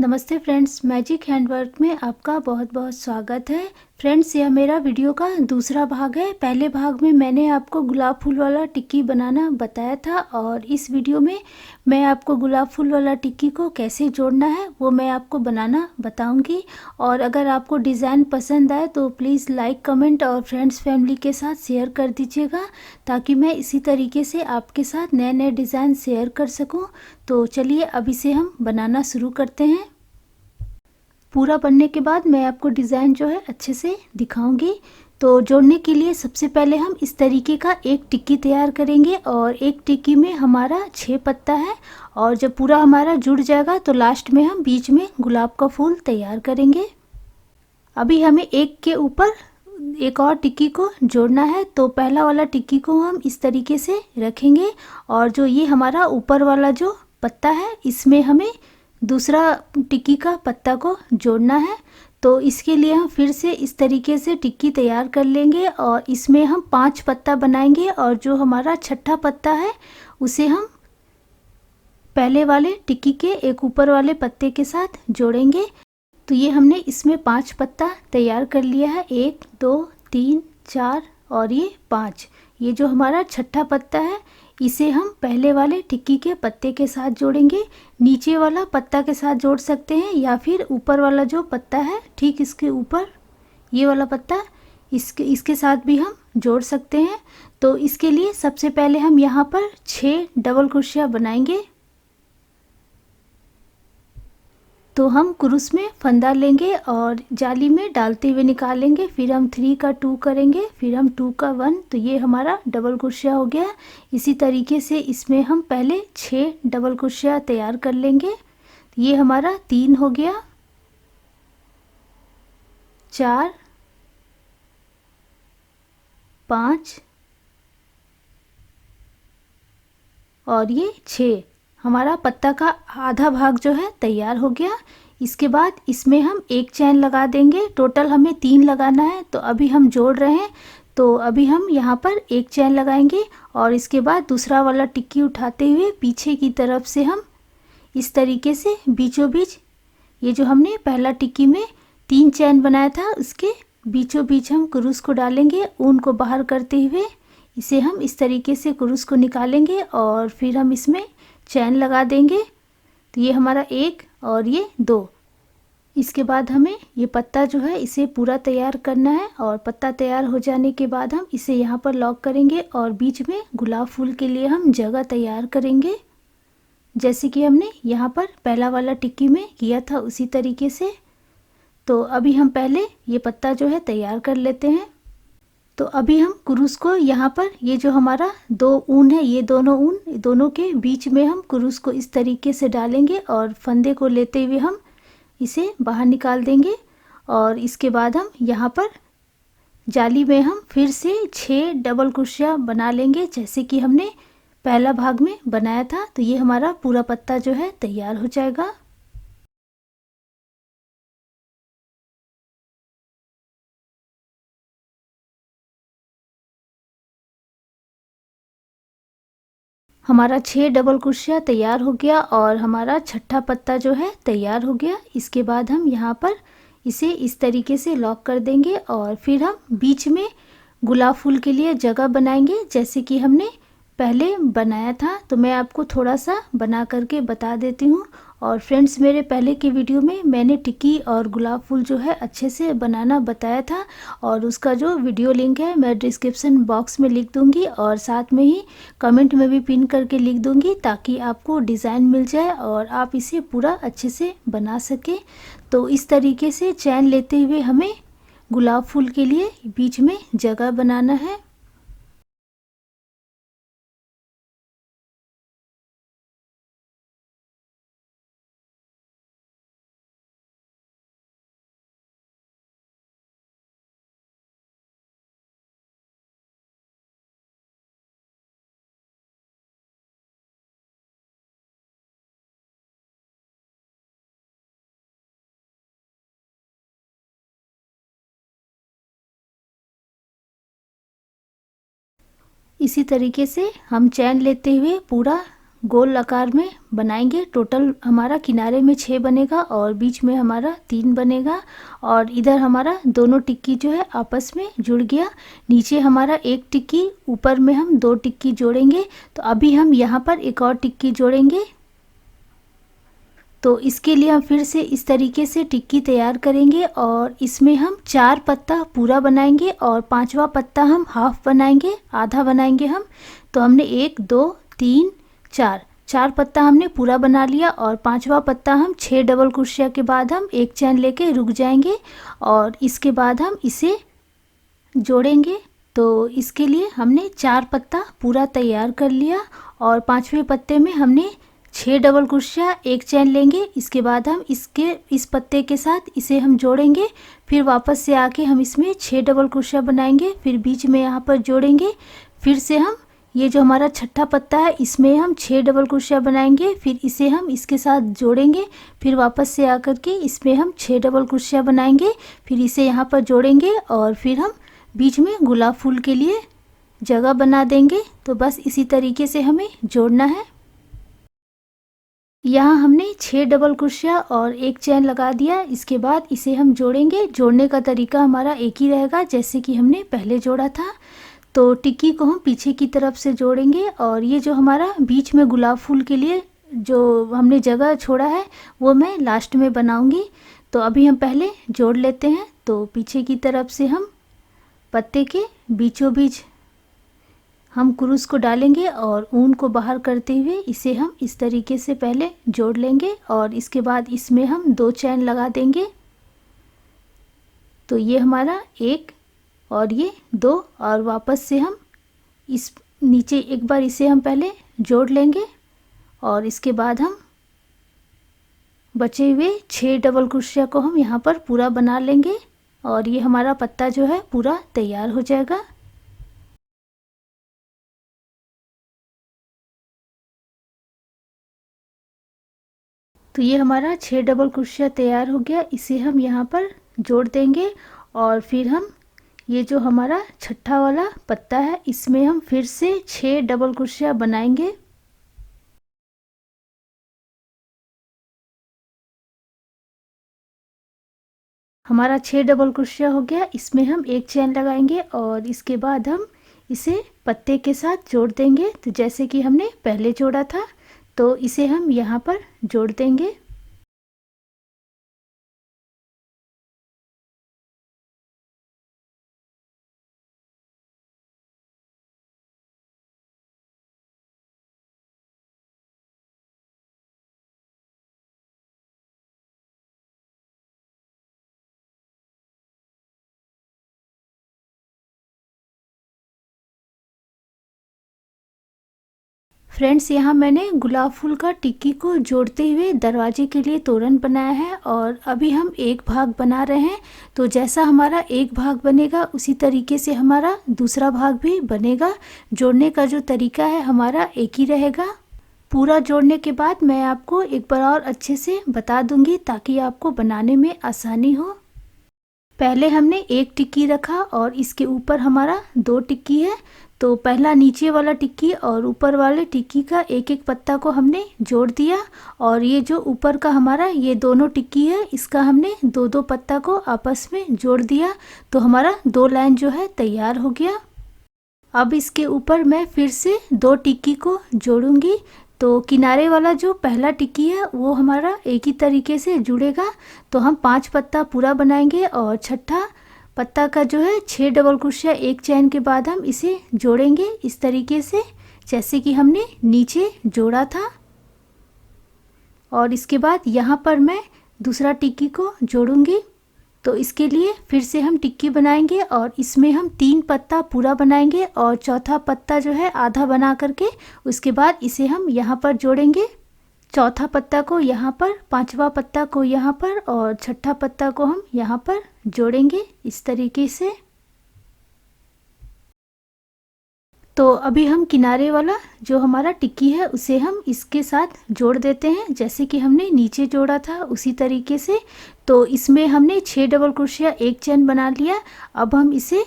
नमस्ते friends, magic handwork में आपका बहुत बहुत स्वागत है। फ्रेंड्स, यह मेरा वीडियो का दूसरा भाग है। पहले भाग में मैंने आपको गुलाब फूल वाला टिक्की बनाना बताया था और इस वीडियो में मैं आपको गुलाब फूल वाला टिक्की को कैसे जोड़ना है वो मैं आपको बनाना बताऊंगी। और अगर आपको डिज़ाइन पसंद आए तो प्लीज़ लाइक, कमेंट और फ्रेंड्स फैमिली के साथ शेयर कर दीजिएगा, ताकि मैं इसी तरीके से आपके साथ नए नए डिज़ाइन शेयर कर सकूं। तो चलिए अब इसे हम बनाना शुरू करते हैं। पूरा बनने के बाद मैं आपको डिज़ाइन जो है अच्छे से दिखाऊंगी। तो जोड़ने के लिए सबसे पहले हम इस तरीके का एक टिक्की तैयार करेंगे और एक टिक्की में हमारा 6 पत्ता है। और जब पूरा हमारा जुड़ जाएगा तो लास्ट में हम बीच में गुलाब का फूल तैयार करेंगे। अभी हमें एक के ऊपर एक और टिक्की को जोड़ना है। तो पहला वाला टिक्की को हम इस तरीके से रखेंगे और जो ये हमारा ऊपर वाला जो पत्ता है इसमें हमें दूसरा टिक्की का पत्ता को जोड़ना है। तो इसके लिए हम फिर से इस तरीके से टिक्की तैयार कर लेंगे और इसमें हम 5 पत्ता बनाएंगे और जो हमारा छठा पत्ता है उसे हम पहले वाले टिक्की के एक ऊपर वाले पत्ते के साथ जोड़ेंगे। तो ये हमने इसमें 5 पत्ता तैयार कर लिया है, 1 2 3 4 और ये 5। ये जो हमारा छठा पत्ता है इसे हम पहले वाले टिक्की के पत्ते के साथ जोड़ेंगे। नीचे वाला पत्ता के साथ जोड़ सकते हैं या फिर ऊपर वाला जो पत्ता है ठीक इसके ऊपर ये वाला पत्ता इसके साथ भी हम जोड़ सकते हैं। तो इसके लिए सबसे पहले हम यहाँ पर 6 डबल क्रोशिया बनाएंगे। तो हम क्रूस में फंदा लेंगे और जाली में डालते हुए निकालेंगे। फिर हम 3 का 2 करेंगे, फिर हम 2 का 1। तो ये हमारा डबल क्रोशिया हो गया। इसी तरीके से इसमें हम पहले 6 डबल क्रोशिया तैयार कर लेंगे। ये हमारा 3 हो गया, 4 5 और ये 6। हमारा पत्ता का आधा भाग जो है तैयार हो गया। इसके बाद इसमें हम एक चैन लगा देंगे। टोटल हमें 3 लगाना है। तो अभी हम जोड़ रहे हैं, तो अभी हम यहाँ पर एक चैन लगाएंगे और इसके बाद दूसरा वाला टिक्की उठाते हुए पीछे की तरफ से हम इस तरीके से बीचों बीच ये जो हमने पहला टिक्की में 3 चैन बनाया था उसके बीचों बीच हम क्रूस को डालेंगे। ऊन को बाहर करते हुए इसे हम इस तरीके से क्रूस को निकालेंगे और फिर हम इसमें चैन लगा देंगे। तो ये हमारा 1 और ये 2। इसके बाद हमें ये पत्ता जो है इसे पूरा तैयार करना है और पत्ता तैयार हो जाने के बाद हम इसे यहाँ पर लॉक करेंगे और बीच में गुलाब फूल के लिए हम जगह तैयार करेंगे, जैसे कि हमने यहाँ पर पहला वाला टिक्की में किया था उसी तरीके से। तो अभी हम पहले ये पत्ता जो है तैयार कर लेते हैं। तो अभी हम क्रूस को यहाँ पर ये जो हमारा 2 ऊन है ये दोनों ऊन दोनों के बीच में हम क्रूस को इस तरीके से डालेंगे और फंदे को लेते हुए हम इसे बाहर निकाल देंगे। और इसके बाद हम यहाँ पर जाली में हम फिर से 6 डबल क्रोशिया बना लेंगे, जैसे कि हमने पहला भाग में बनाया था। तो ये हमारा पूरा पत्ता जो है तैयार हो जाएगा। हमारा 6 डबल क्रोशिया तैयार हो गया और हमारा छठा पत्ता जो है तैयार हो गया। इसके बाद हम यहाँ पर इसे इस तरीके से लॉक कर देंगे और फिर हम बीच में गुलाब फूल के लिए जगह बनाएंगे, जैसे कि हमने पहले बनाया था। तो मैं आपको थोड़ा सा बना करके बता देती हूँ। और फ्रेंड्स, मेरे पहले के वीडियो में मैंने टिक्की और गुलाब फूल जो है अच्छे से बनाना बताया था और उसका जो वीडियो लिंक है मैं डिस्क्रिप्शन बॉक्स में लिख दूंगी और साथ में ही कमेंट में भी पिन करके लिख दूंगी, ताकि आपको डिज़ाइन मिल जाए और आप इसे पूरा अच्छे से बना सकें। तो इस तरीके से चैन लेते हुए हमें गुलाब फूल के लिए बीच में जगह बनाना है। इसी तरीके से हम चैन लेते हुए पूरा गोल आकार में बनाएंगे। टोटल हमारा किनारे में 6 बनेगा और बीच में हमारा 3 बनेगा और इधर हमारा दोनों टिक्की जो है आपस में जुड़ गया। नीचे हमारा एक टिक्की, ऊपर में हम 2 टिक्की जोड़ेंगे। तो अभी हम यहाँ पर एक और टिक्की जोड़ेंगे। तो इसके लिए हम फिर से इस तरीके से टिक्की तैयार करेंगे और इसमें हम 4 पत्ता पूरा बनाएंगे और 5वां पत्ता हम हाफ बनाएंगे, आधा बनाएंगे हम। तो हमने 1 2 3 4 पत्ता हमने पूरा बना लिया और 5वां पत्ता हम 6 डबल क्रोशिया के बाद हम एक चैन लेके रुक जाएंगे और इसके बाद हम इसे जोड़ेंगे। तो इसके लिए हमने 4 पत्ता पूरा तैयार कर लिया और 5वें पत्ते में हमने 6 डबल क्रोशिया एक चैन लेंगे। इसके बाद हम इस पत्ते के साथ इसे हम जोड़ेंगे। फिर वापस से आके हम इसमें 6 डबल क्रोशिया बनाएंगे, फिर बीच में यहाँ पर जोड़ेंगे। फिर से हम ये जो हमारा छठा पत्ता है इसमें हम 6 डबल क्रोशिया बनाएंगे, फिर इसे हम इसके साथ जोड़ेंगे। फिर वापस से आकर के इसमें हम 6 डबल क्रोशिया बनाएंगे, फिर इसे यहाँ पर जोड़ेंगे और फिर हम बीच में गुलाब फूल के लिए जगह बना देंगे। तो बस इसी तरीके से हमें जोड़ना है। यहाँ हमने 6 डबल क्रोशिया और एक चैन लगा दिया। इसके बाद इसे हम जोड़ेंगे। जोड़ने का तरीका हमारा एक ही रहेगा जैसे कि हमने पहले जोड़ा था। तो टिक्की को हम पीछे की तरफ से जोड़ेंगे और ये जो हमारा बीच में गुलाब फूल के लिए जो हमने जगह छोड़ा है वो मैं लास्ट में बनाऊंगी। तो अभी हम पहले जोड़ लेते हैं। तो पीछे की तरफ से हम पत्ते के बीचों बीच हम क्रूस को डालेंगे और ऊन को बाहर करते हुए इसे हम इस तरीके से पहले जोड़ लेंगे और इसके बाद इसमें हम 2 चैन लगा देंगे। तो ये हमारा 1 और ये 2 और वापस से हम इस नीचे एक बार इसे हम पहले जोड़ लेंगे और इसके बाद हम बचे हुए 6 डबल क्रोशिया को हम यहाँ पर पूरा बना लेंगे और ये हमारा पत्ता जो है पूरा तैयार हो जाएगा। तो ये हमारा 6 डबल क्रोशिया तैयार हो गया। इसे हम यहाँ पर जोड़ देंगे और फिर हम ये जो हमारा छठा वाला पत्ता है इसमें हम फिर से 6 डबल क्रोशिया बनाएंगे। हमारा 6 डबल क्रोशिया हो गया। इसमें हम एक चैन लगाएंगे और इसके बाद हम इसे पत्ते के साथ जोड़ देंगे। तो जैसे कि हमने पहले जोड़ा था तो इसे हम यहाँ पर जोड़ देंगे। फ्रेंड्स, यहाँ मैंने गुलाब फूल का टिक्की को जोड़ते हुए दरवाजे के लिए तोरण बनाया है और अभी हम एक भाग बना रहे हैं। तो जैसा हमारा एक भाग बनेगा उसी तरीके से हमारा दूसरा भाग भी बनेगा। जोड़ने का जो तरीका है हमारा एक ही रहेगा। पूरा जोड़ने के बाद मैं आपको एक बार और अच्छे से बता दूंगी ताकि आपको बनाने में आसानी हो। पहले हमने एक टिक्की रखा और इसके ऊपर हमारा 2 टिक्की है। तो पहला नीचे वाला टिक्की और ऊपर वाले टिक्की का एक एक पत्ता को हमने जोड़ दिया और ये जो ऊपर का हमारा ये दोनों टिक्की है इसका हमने 2-2 पत्ता को आपस में जोड़ दिया। तो हमारा 2 लाइन जो है तैयार हो गया। अब इसके ऊपर मैं फिर से 2 टिक्की को जोड़ूंगी। तो किनारे वाला जो पहला टिक्की है वो हमारा एक ही तरीके से जुड़ेगा। तो हम 5 पत्ता पूरा बनाएंगे और छठा पत्ता का जो है 6 डबल क्रोशिया एक चैन के बाद हम इसे जोड़ेंगे इस तरीके से जैसे कि हमने नीचे जोड़ा था। और इसके बाद यहाँ पर मैं दूसरा टिक्की को जोड़ूंगी। तो इसके लिए फिर से हम टिक्की बनाएंगे और इसमें हम 3 पत्ता पूरा बनाएंगे और चौथा पत्ता जो है आधा बना करके उसके बाद इसे हम यहाँ पर जोड़ेंगे। चौथा पत्ता को यहाँ पर, 5वां पत्ता को यहाँ पर और छठा पत्ता को हम यहाँ पर जोड़ेंगे इस तरीके से। तो अभी हम किनारे वाला जो हमारा टिक्की है उसे हम इसके साथ जोड़ देते हैं जैसे कि हमने नीचे जोड़ा था उसी तरीके से। तो इसमें हमने 6 डबल क्रोशिया एक चैन बना लिया। अब हम इसे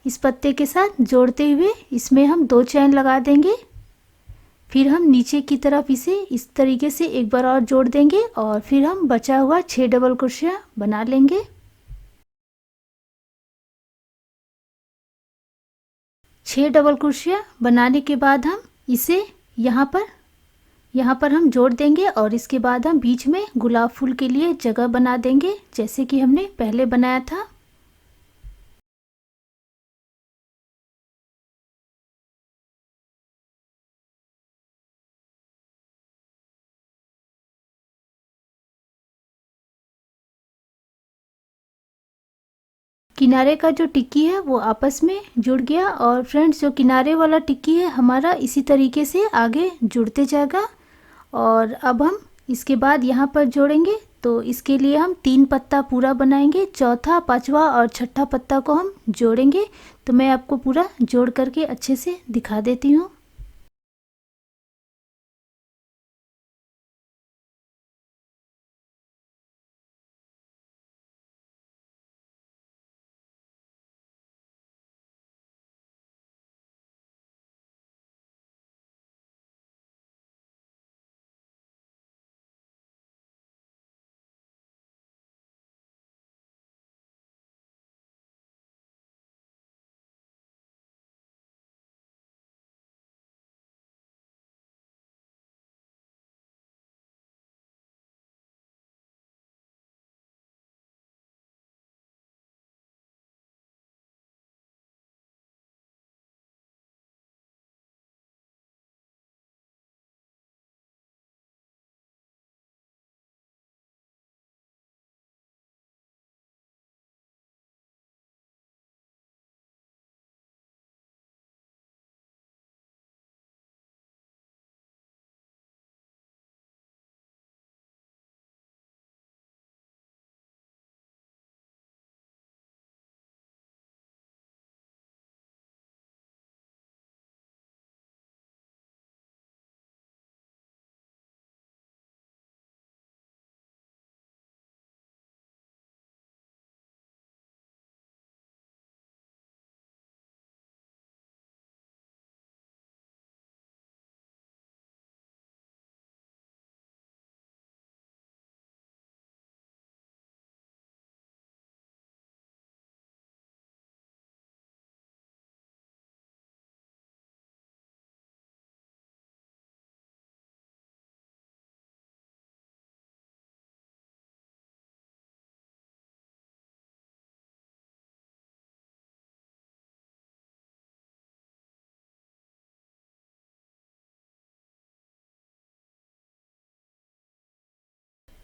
इस पत्ते के साथ जोड़ते हुए इसमें हम 2 चैन लगा देंगे। फिर हम नीचे की तरफ इसे इस तरीके से एक बार और जोड़ देंगे और फिर हम बचा हुआ 6 डबल क्रोशिया बना लेंगे। 6 डबल क्रोशिया बनाने के बाद हम इसे यहाँ पर हम जोड़ देंगे और इसके बाद हम बीच में गुलाब फूल के लिए जगह बना देंगे जैसे कि हमने पहले बनाया था। किनारे का जो टिक्की है वो आपस में जुड़ गया और फ्रेंड्स जो किनारे वाला टिक्की है हमारा इसी तरीके से आगे जुड़ते जाएगा। और अब हम इसके बाद यहाँ पर जोड़ेंगे, तो इसके लिए हम 3 पत्ता पूरा बनाएंगे, चौथा, पांचवा और छठा पत्ता को हम जोड़ेंगे। तो मैं आपको पूरा जोड़ करके अच्छे से दिखा देती हूँ।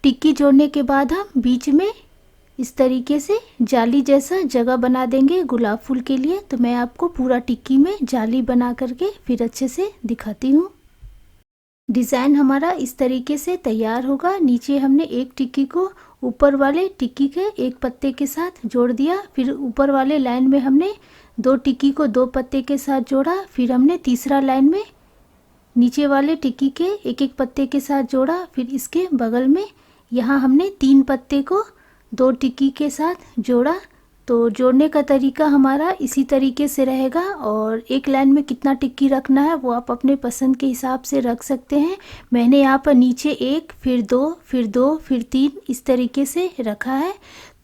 टिक्की जोड़ने के बाद हम बीच में इस तरीके से जाली जैसा जगह बना देंगे गुलाब फूल के लिए। तो मैं आपको पूरा टिक्की में जाली बना करके फिर अच्छे से दिखाती हूँ। डिज़ाइन हमारा इस तरीके से तैयार होगा। नीचे हमने एक टिक्की को ऊपर वाले टिक्की के एक पत्ते के साथ जोड़ दिया, फिर ऊपर वाले लाइन में हमने 2 टिक्की को 2 पत्ते के साथ जोड़ा, फिर हमने तीसरा लाइन में नीचे वाले टिक्की के एक एक पत्ते के साथ जोड़ा, फिर इसके बगल में यहाँ हमने 3 पत्ते को 2 टिक्की के साथ जोड़ा। तो जोड़ने का तरीका हमारा इसी तरीके से रहेगा और एक लाइन में कितना टिक्की रखना है वो आप अपने पसंद के हिसाब से रख सकते हैं। मैंने यहाँ पर नीचे 1, फिर 2, फिर 2, फिर 3 इस तरीके से रखा है।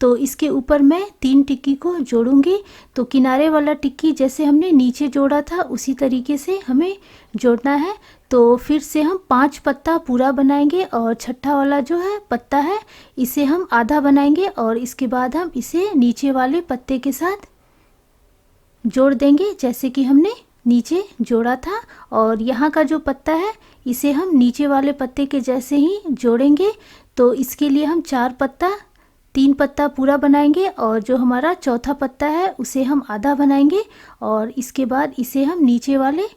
तो इसके ऊपर मैं 3 टिक्की को जोड़ूंगी। तो किनारे वाला टिक्की जैसे हमने नीचे जोड़ा था उसी तरीके से हमें जोड़ना है। तो फिर से हम 5 पत्ता पूरा बनाएंगे और छठा वाला जो है पत्ता है इसे हम आधा बनाएंगे और इसके बाद हम इसे नीचे वाले पत्ते के साथ जोड़ देंगे जैसे कि हमने नीचे जोड़ा था। और यहाँ का जो पत्ता है इसे हम नीचे वाले पत्ते के जैसे ही जोड़ेंगे। तो इसके लिए हम 4 पत्ता 3 पत्ता पूरा बनाएंगे और जो हमारा चौथा पत्ता है उसे हम आधा बनाएंगे और इसके बाद इसे हम नीचे वाले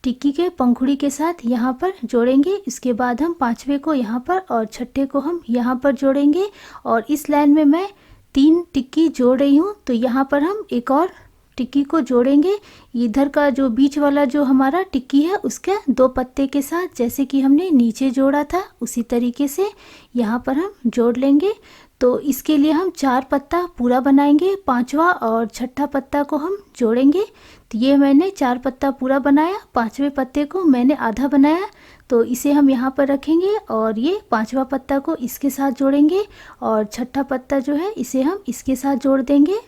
टिक्की के पंखुड़ी के साथ यहाँ पर जोड़ेंगे। इसके बाद हम 5वें को यहाँ पर और छठे को हम यहाँ पर जोड़ेंगे। और इस लाइन में मैं 3 टिक्की जोड़ रही हूँ, तो यहाँ पर हम एक और टिक्की को जोड़ेंगे। इधर का जो बीच वाला जो हमारा टिक्की है उसके 2 पत्ते के साथ जैसे कि हमने नीचे जोड़ा था उसी तरीके से यहाँ पर हम जोड़ लेंगे। तो इसके लिए हम 4 पत्ता पूरा बनाएंगे, 5वां और 6ठा पत्ता को हम जोड़ेंगे। तो ये मैंने 4 पत्ता पूरा बनाया, 5वें पत्ते को मैंने आधा बनाया, तो इसे हम यहाँ पर रखेंगे और ये 5वां पत्ता को इसके साथ जोड़ेंगे और 6ठा पत्ता जो है इसे हम इसके साथ जोड़ देंगे।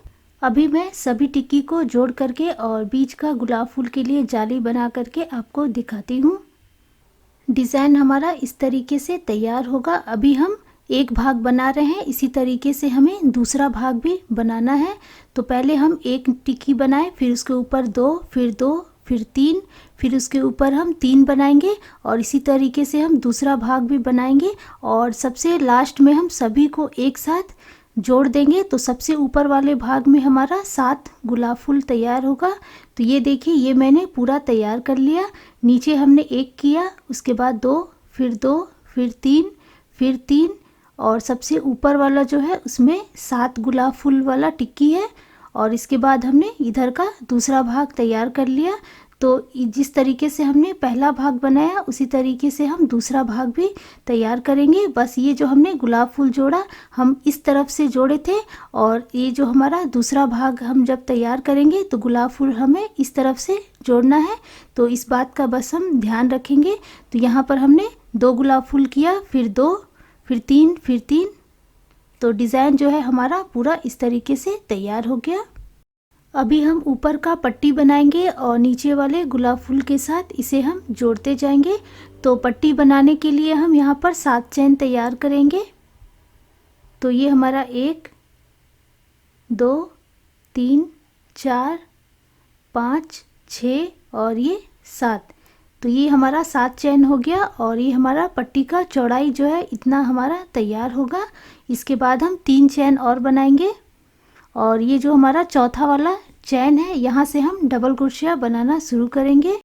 अभी मैं सभी टिक्की को जोड़ करके और बीच का गुलाब फूल के लिए जाली बना करके आपको दिखाती हूँ। डिज़ाइन हमारा इस तरीके से तैयार होगा। अभी हम एक भाग बना रहे हैं, इसी तरीके से हमें दूसरा भाग भी बनाना है। तो पहले हम एक टिक्की बनाएं, फिर उसके ऊपर 2, फिर 2, फिर 3, फिर उसके ऊपर हम 3 बनाएंगे और इसी तरीके से हम दूसरा भाग भी बनाएंगे और सबसे लास्ट में हम सभी को एक साथ जोड़ देंगे। तो सबसे ऊपर वाले भाग में हमारा 7 गुलाब फूल तैयार होगा। तो ये देखिए, ये मैंने पूरा तैयार कर लिया। नीचे हमने 1 किया, उसके बाद 2, फिर 2, फिर 3, फिर 3 और सबसे ऊपर वाला जो है उसमें 7 गुलाब फूल वाला टिक्की है और इसके बाद हमने इधर का दूसरा भाग तैयार कर लिया। तो जिस तरीके से हमने पहला भाग बनाया उसी तरीके से हम दूसरा भाग भी तैयार करेंगे। बस ये जो हमने गुलाब फूल जोड़ा हम इस तरफ से जोड़े थे और ये जो हमारा दूसरा भाग हम जब तैयार करेंगे तो गुलाब फूल हमें इस तरफ से जोड़ना है। तो इस बात का बस हम ध्यान रखेंगे। तो यहाँ पर हमने 2 गुलाब फूल किया, फिर 2, फिर 3, फिर 3। तो डिज़ाइन जो है हमारा पूरा इस तरीके से तैयार हो गया। अभी हम ऊपर का पट्टी बनाएंगे और नीचे वाले गुलाब फूल के साथ इसे हम जोड़ते जाएंगे। तो पट्टी बनाने के लिए हम यहाँ पर 7 चैन तैयार करेंगे। तो ये हमारा 1, 2, 3, 4, 5, 6 और ये 7। तो ये हमारा 7 चैन हो गया और ये हमारा पट्टी का चौड़ाई जो है इतना हमारा तैयार होगा। इसके बाद हम 3 चैन और बनाएंगे और ये जो हमारा चौथा वाला चैन है यहाँ से हम डबल क्रोशिया बनाना शुरू करेंगे।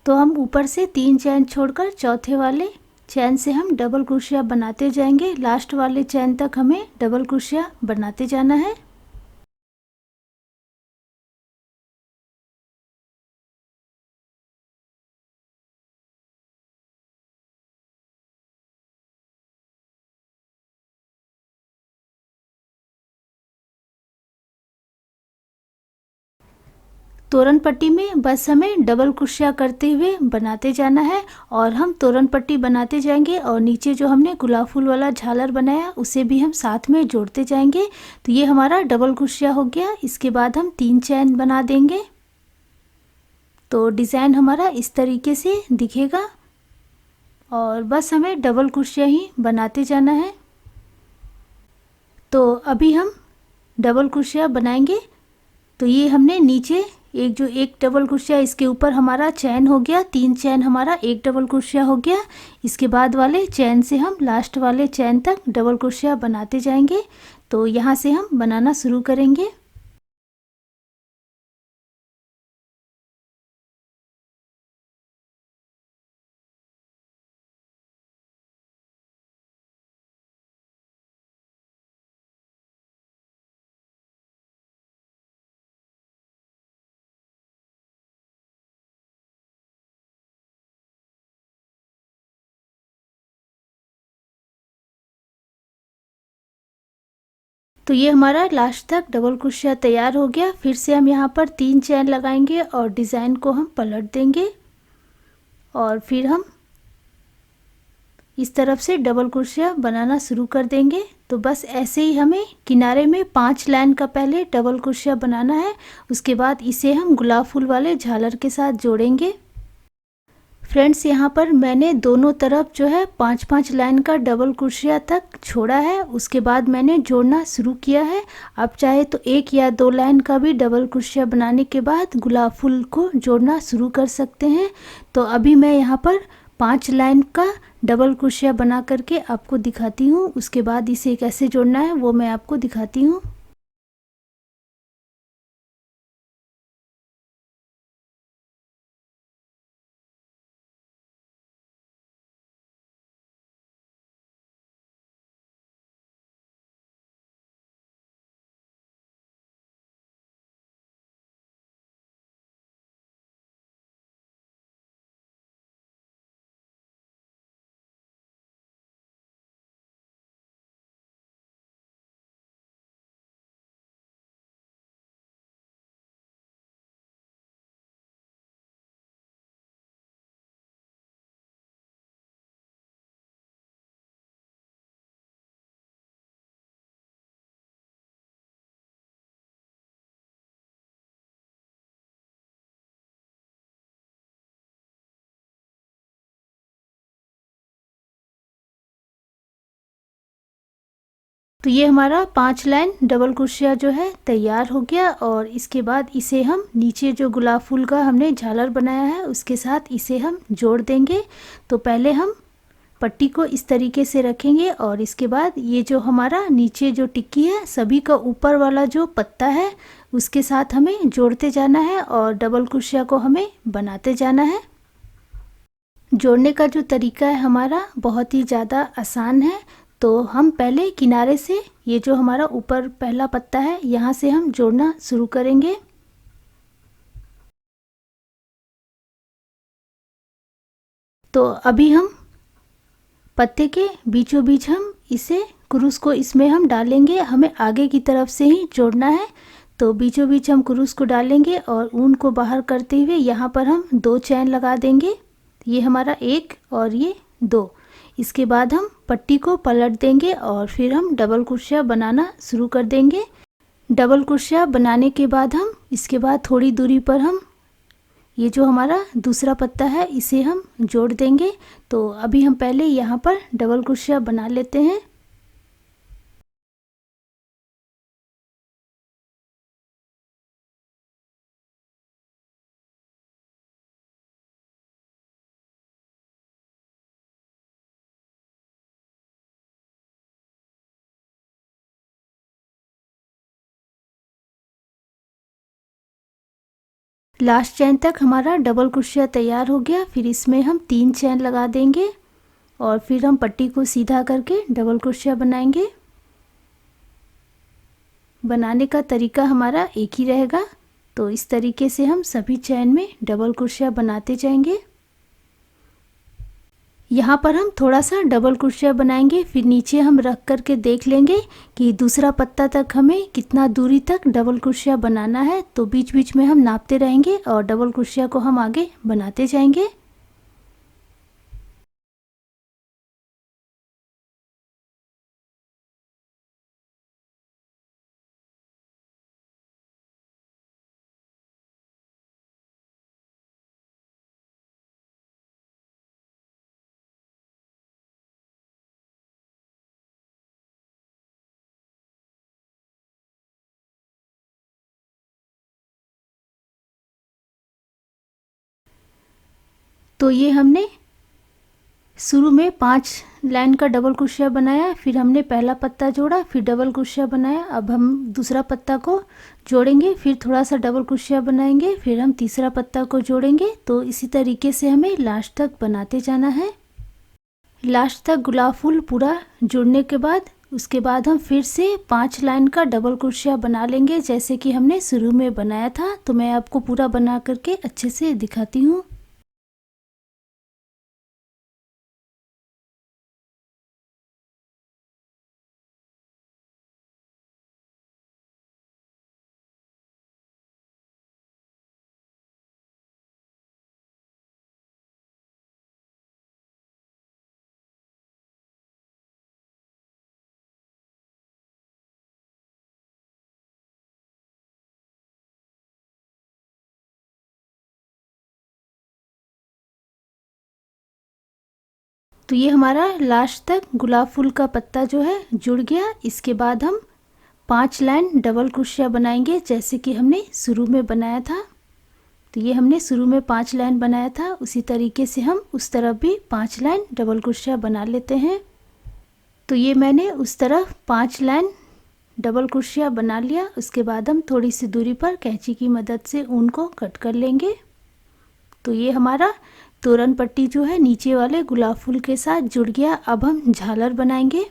तो हम ऊपर से 3 चैन छोड़कर चौथे वाले चैन से हम डबल क्रोशिया बनाते जाएंगे। लास्ट वाले चैन तक हमें डबल क्रोशिया बनाते जाना है। तोरण पट्टी में बस हमें डबल क्रोशिया करते हुए बनाते जाना है और हम तोरण पट्टी बनाते जाएंगे और नीचे जो हमने गुलाब फूल वाला झालर बनाया उसे भी हम साथ में जोड़ते जाएंगे। तो ये हमारा डबल क्रोशिया हो गया। इसके बाद हम 3 चैन बना देंगे। तो डिज़ाइन हमारा इस तरीके से दिखेगा और बस हमें डबल क्रोशिया ही बनाते जाना है। तो अभी हम डबल क्रोशिया बनाएंगे। तो ये हमने नीचे एक डबल क्रोशिया, इसके ऊपर हमारा चैन हो गया, 3 चैन हमारा एक डबल क्रोशिया हो गया। इसके बाद वाले चैन से हम लास्ट वाले चैन तक डबल क्रोशिया बनाते जाएंगे। तो यहाँ से हम बनाना शुरू करेंगे। तो ये हमारा लास्ट तक डबल क्रोशिया तैयार हो गया। फिर से हम यहाँ पर 3 चैन लगाएंगे और डिज़ाइन को हम पलट देंगे और फिर हम इस तरफ से डबल क्रोशिया बनाना शुरू कर देंगे। तो बस ऐसे ही हमें किनारे में 5 लाइन का पहले डबल क्रोशिया बनाना है। उसके बाद इसे हम गुलाब फूल वाले झालर के साथ जोड़ेंगे। फ्रेंड्स, यहाँ पर मैंने दोनों तरफ जो है 5-5 लाइन का डबल क्रोशिया तक छोड़ा है। उसके बाद मैंने जोड़ना शुरू किया है। आप चाहे तो 1 या 2 लाइन का भी डबल क्रोशिया बनाने के बाद गुलाब फूल को जोड़ना शुरू कर सकते हैं। तो अभी मैं यहाँ पर 5 लाइन का डबल क्रोशिया बना करके आपको दिखाती हूँ। उसके बाद इसे कैसे जोड़ना है वो मैं आपको दिखाती हूँ। तो ये हमारा 5 लाइन डबल क्रोशिया जो है तैयार हो गया। और इसके बाद इसे हम नीचे जो गुलाब फूल का हमने झालर बनाया है उसके साथ इसे हम जोड़ देंगे। तो पहले हम पट्टी को इस तरीके से रखेंगे और इसके बाद ये जो हमारा नीचे जो टिक्की है सभी का ऊपर वाला जो पत्ता है उसके साथ हमें जोड़ते जाना है और डबल क्रोशिया को हमें बनाते जाना है। जोड़ने का जो तरीका है हमारा बहुत ही ज़्यादा आसान है। तो हम पहले किनारे से ये जो हमारा ऊपर पहला पत्ता है यहाँ से हम जोड़ना शुरू करेंगे। तो अभी हम पत्ते के बीचों बीच हम इसे क्रूस को इसमें हम डालेंगे। हमें आगे की तरफ से ही जोड़ना है। तो बीचों बीच हम क्रूस को डालेंगे और ऊन को बाहर करते हुए यहाँ पर हम 2 चैन लगा देंगे। ये हमारा 1 और ये 2। इसके बाद हम पट्टी को पलट देंगे और फिर हम डबल क्रोशिया बनाना शुरू कर देंगे। डबल क्रोशिया बनाने के बाद हम इसके बाद थोड़ी दूरी पर हम ये जो हमारा दूसरा पत्ता है इसे हम जोड़ देंगे। तो अभी हम पहले यहाँ पर डबल क्रोशिया बना लेते हैं। लास्ट चैन तक हमारा डबल क्रोशिया तैयार हो गया। फिर इसमें हम 3 चैन लगा देंगे और फिर हम पट्टी को सीधा करके डबल क्रोशिया बनाएंगे। बनाने का तरीका हमारा एक ही रहेगा। तो इस तरीके से हम सभी चैन में डबल क्रोशिया बनाते जाएंगे। यहाँ पर हम थोड़ा सा डबल क्रोशिया बनाएंगे, फिर नीचे हम रख करके देख लेंगे कि दूसरा पत्ता तक हमें कितना दूरी तक डबल क्रोशिया बनाना है। तो बीच बीच में हम नापते रहेंगे और डबल क्रोशिया को हम आगे बनाते जाएंगे। तो ये हमने शुरू में 5 लाइन का डबल क्रोशिया बनाया, फिर हमने पहला पत्ता जोड़ा, फिर डबल क्रोशिया बनाया। अब हम दूसरा पत्ता को जोड़ेंगे, फिर थोड़ा सा डबल क्रोशिया बनाएंगे, फिर हम तीसरा पत्ता को जोड़ेंगे। तो इसी तरीके से हमें लास्ट तक बनाते जाना है। लास्ट तक गुलाब फूल पूरा जुड़ने के बाद उसके बाद हम फिर से 5 लाइन का डबल क्रोशिया बना लेंगे जैसे कि हमने शुरू में बनाया था। तो मैं आपको पूरा बना करके अच्छे से दिखाती हूँ। तो ये हमारा लास्ट तक गुलाब फूल का पत्ता जो है जुड़ गया। इसके बाद हम 5 लाइन डबल क्रोशिया बनाएंगे जैसे कि हमने शुरू में बनाया था। तो ये हमने शुरू में 5 लाइन बनाया था, उसी तरीके से हम उस तरफ भी 5 लाइन डबल क्रोशिया बना लेते हैं। तो ये मैंने उस तरफ 5 लाइन डबल क्रोशिया बना लिया। उसके बाद हम थोड़ी सी दूरी पर कैंची की मदद से ऊन को कट कर लेंगे। तो ये हमारा तोरण पट्टी जो है नीचे वाले गुलाब फूल के साथ जुड़ गया। अब हम झालर बनाएंगे।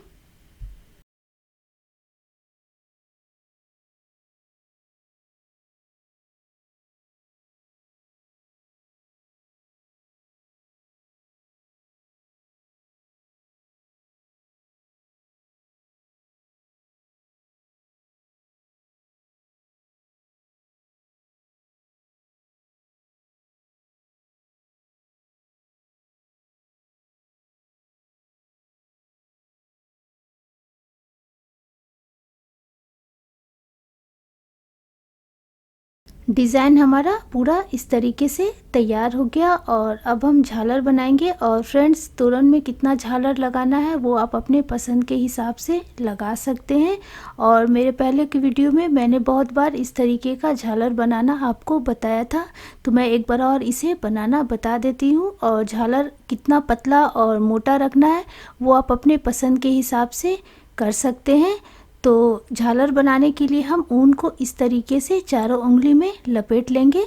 डिज़ाइन हमारा पूरा इस तरीके से तैयार हो गया और अब हम झालर बनाएंगे। और फ्रेंड्स, तोरण में कितना झालर लगाना है वो आप अपने पसंद के हिसाब से लगा सकते हैं। और मेरे पहले की वीडियो में मैंने बहुत बार इस तरीके का झालर बनाना आपको बताया था, तो मैं एक बार और इसे बनाना बता देती हूँ। और झालर कितना पतला और मोटा रखना है वो आप अपने पसंद के हिसाब से कर सकते हैं। तो झालर बनाने के लिए हम ऊन को इस तरीके से चारों उंगली में लपेट लेंगे।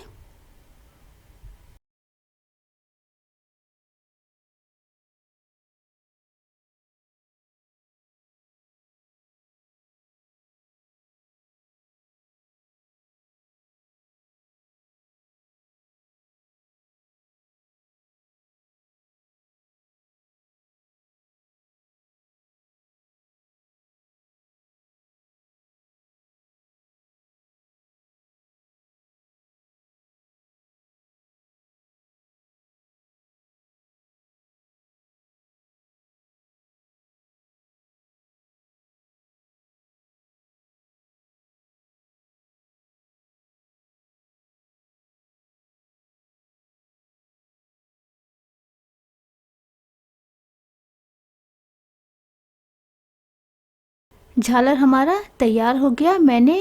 झालर हमारा तैयार हो गया। मैंने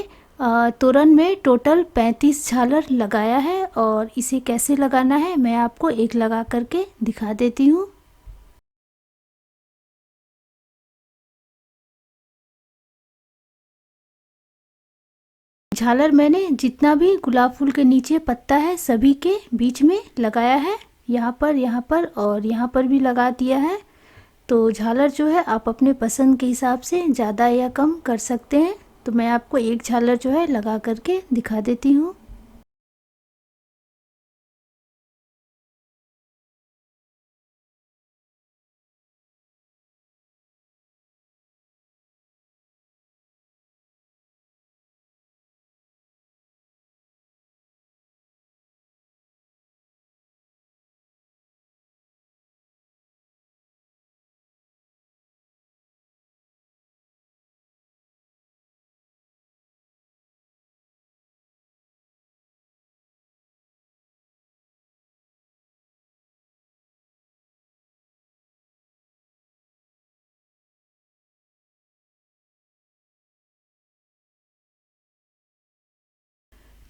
तोरण में टोटल 35 झालर लगाया है और इसे कैसे लगाना है मैं आपको एक लगा करके दिखा देती हूँ। झालर मैंने जितना भी गुलाब फूल के नीचे पत्ता है सभी के बीच में लगाया है, यहाँ पर और यहाँ पर भी लगा दिया है। तो झालर जो है आप अपने पसंद के हिसाब से ज़्यादा या कम कर सकते हैं। तो मैं आपको एक झालर जो है लगा करके दिखा देती हूँ।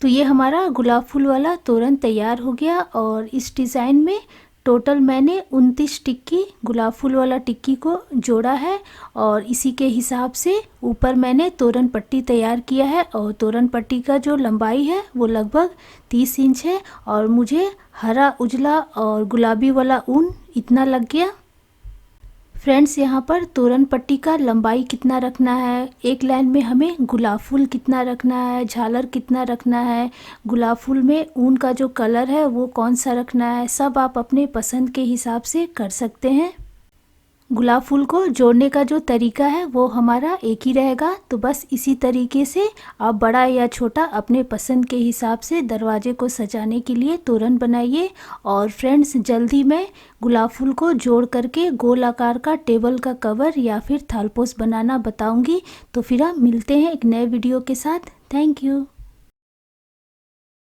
तो ये हमारा गुलाब फूल वाला तोरण तैयार हो गया। और इस डिज़ाइन में टोटल मैंने 29 टिक्की गुलाब फूल वाला टिक्की को जोड़ा है और इसी के हिसाब से ऊपर मैंने तोरण पट्टी तैयार किया है। और तोरण पट्टी का जो लंबाई है वो लगभग 30 इंच है और मुझे हरा, उजला और गुलाबी वाला ऊन इतना लग गया। फ्रेंड्स, यहाँ पर तोरण पट्टी का लंबाई कितना रखना है, एक लाइन में हमें गुलाब फूल कितना रखना है, झालर कितना रखना है, गुलाब फूल में ऊन का जो कलर है वो कौन सा रखना है, सब आप अपने पसंद के हिसाब से कर सकते हैं। गुलाब फूल को जोड़ने का जो तरीका है वो हमारा एक ही रहेगा। तो बस इसी तरीके से आप बड़ा या छोटा अपने पसंद के हिसाब से दरवाजे को सजाने के लिए तोरण बनाइए। और फ्रेंड्स, जल्दी मैं गुलाब फूल को जोड़ करके गोल आकार का टेबल का कवर या फिर थालपोस बनाना बताऊंगी। तो फिर हम मिलते हैं एक नए वीडियो के साथ। Thank you.